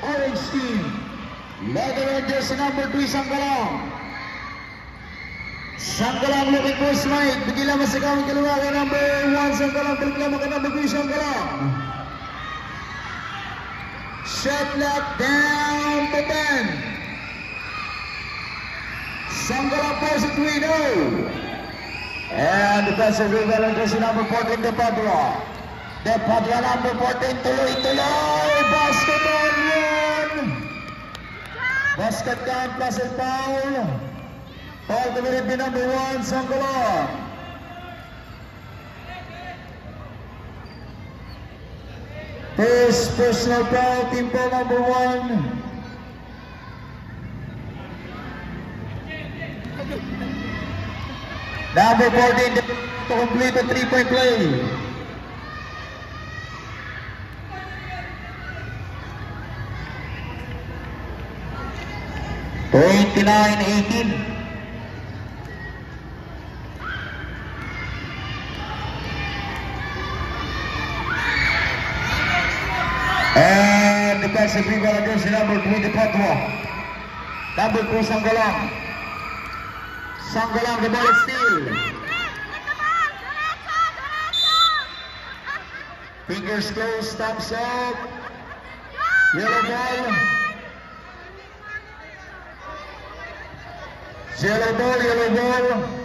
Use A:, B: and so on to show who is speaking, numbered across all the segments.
A: Orange team. Leather and jersey number 3, Sanggalang. Sanggalang looking for Smite. Bigyan lamang sa kawang kalawa kay number 1, Sanggalang. Balik lamang kay number 3, Sanggalang. Shot lock down to 10. Sanggalang force it 3-0. And defensive rebound and jersey number 14, De Padua. De Padua number 14, tuloy-tuloy. Basketball run. Basket count plus a foul. Foul committed by number 1, Sanggalang. First personal foul, team foul number 1. Number 14 to complete a 3-point play. (29-18). And defensive rebound against number 3, De Padua. Number 2, Sanggalang. Sanggalang, the ball is steal. Fingers closed, thumbs up. Yellow ball. Yellow ball, yellow ball.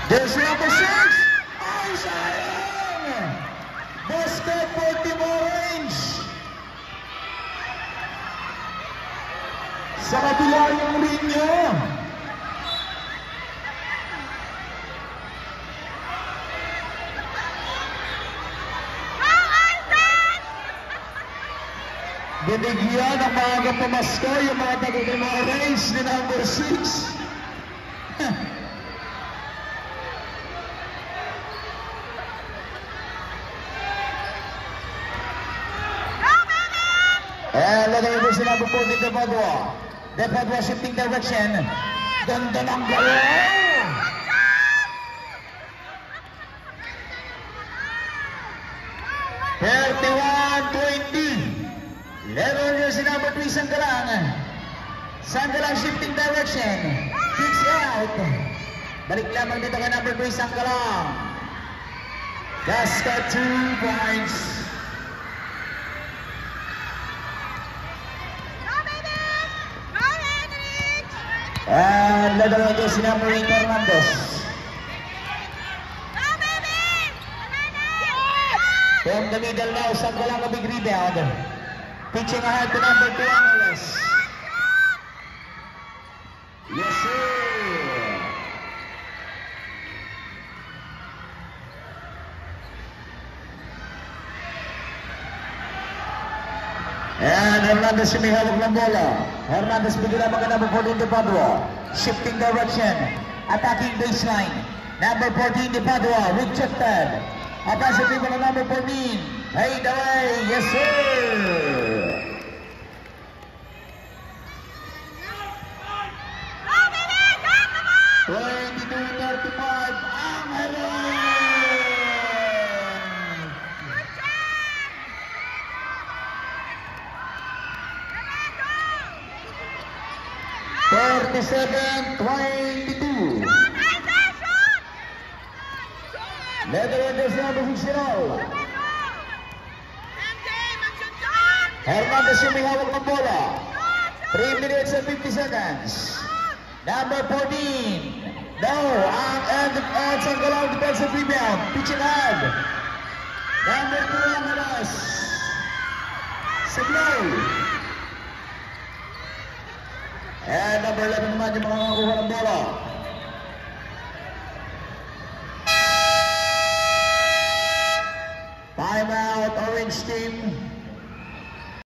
A: There's number 6. Oh, sayang! Basket for Team Orange. Sa kabila yung linya. Binigyan ng maagang pamasko yung mga taga-Team Orange ni number 6. And leather over sa number 14, De Padua. De Padua shifting direction. Ganda ng galaw! 31-20. Leather over sa number 3, Sanggalang. Sanggalang shifting direction. Kicks out. Balik lamang dito kay number 3, Sanggalang. Just got 2 points. And leather against number 8, Hernandez. From the middle now, Sanggalang a big rebound. Pitching ahead to number 2, Angeles. Yes, sir. And Hernandez yung may hawak ng bola. Hernandez bigyan naman ka number 14, De Padua. Shifting direction. Attacking baseline. Number 14, De Padua. Rejected. Offensive people na number 14. Fade away. Yes, sir. Ang Helen. 37-22. Leather Enders number 60. Hernandez yung may hawak ng bola. 3 minutes and 50 seconds. Number 14. No, and Sanggalang defensive rebound. Pitching ahead. Number 2, Angeles. Signal. And number 11 naman yung mga nakakuha ng bola. Time out, Orange team.